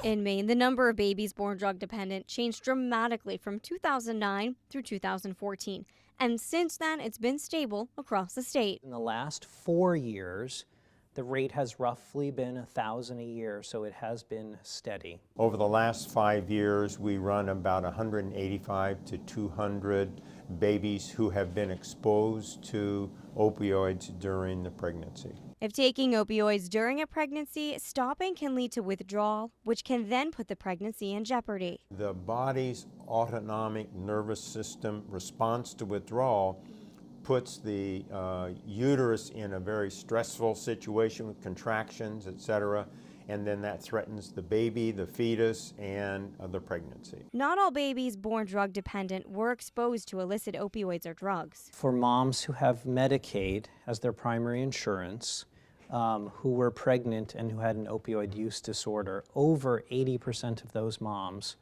In Maine, the number of babies born drug dependent changed dramatically from 2009 through 2014. And since then, it's been stable across the state. In the last 4 years, the rate has roughly been 1,000 a year, so it has been steady. Over the last 5 years, we run about 185 to 200 babies who have been exposed to opioids during the pregnancy. If taking opioids during a pregnancy, stopping can lead to withdrawal, which can then put the pregnancy in jeopardy. The body's autonomic nervous system response to withdrawal puts the uterus in a very stressful situation with contractions, etc., and then that threatens the baby, the fetus, and the pregnancy. Not all babies born drug dependent were exposed to illicit opioids or drugs. For moms who have Medicaid as their primary insurance, who were pregnant and who had an opioid use disorder, over 80% of those moms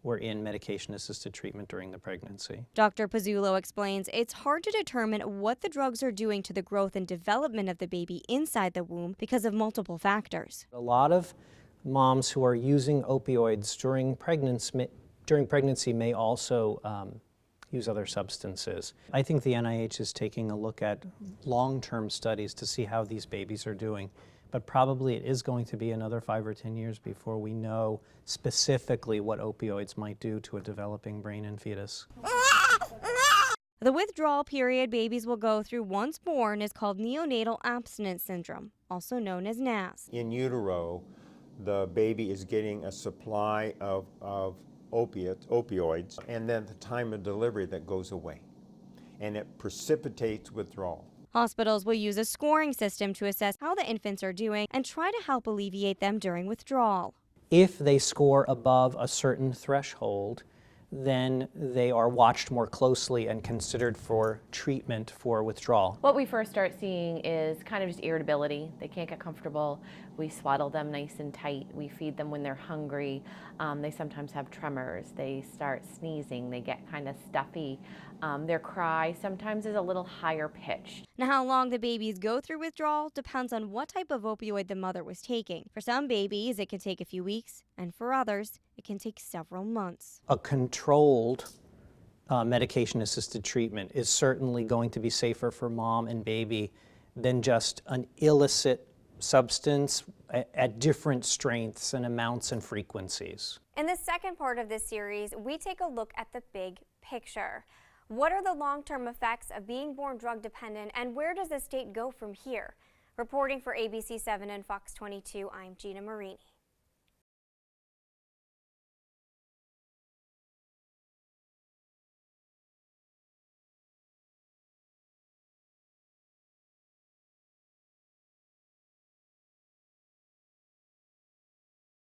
were in medication-assisted treatment during the pregnancy. Dr. Pizzulo explains it's hard to determine what the drugs are doing to the growth and development of the baby inside the womb because of multiple factors. A lot of moms who are using opioids during pregnancy may also use other substances. I think the NIH is taking a look at long-term studies to see how these babies are doing. But probably it is going to be another 5 or 10 years before we know specifically what opioids might do to a developing brain and fetus. The withdrawal period babies will go through once born is called neonatal abstinence syndrome, also known as NAS. In utero, the baby is getting a supply of opioids, and then at the time of delivery that goes away, and it precipitates withdrawal. Hospitals will use a scoring system to assess how the infants are doing and try to help alleviate them during withdrawal. If they score above a certain threshold, then they are watched more closely and considered for treatment for withdrawal. What we first start seeing is kind of just irritability. They can't get comfortable. We swaddle them nice and tight. We feed them when they're hungry. They sometimes have tremors. They start sneezing. They get kind of stuffy. Their cry sometimes is a little higher pitched. Now, how long the babies go through withdrawal depends on what type of opioid the mother was taking. For some babies, it can take a few weeks, and for others, it can take several months. A controlled medication-assisted treatment is certainly going to be safer for mom and baby than just an illicit substance at different strengths and amounts and frequencies. In the second part of this series, we take a look at the big picture. What are the long-term effects of being born drug dependent, and where does the state go from here? Reporting for ABC 7 and Fox 22, I'm Gina Marini.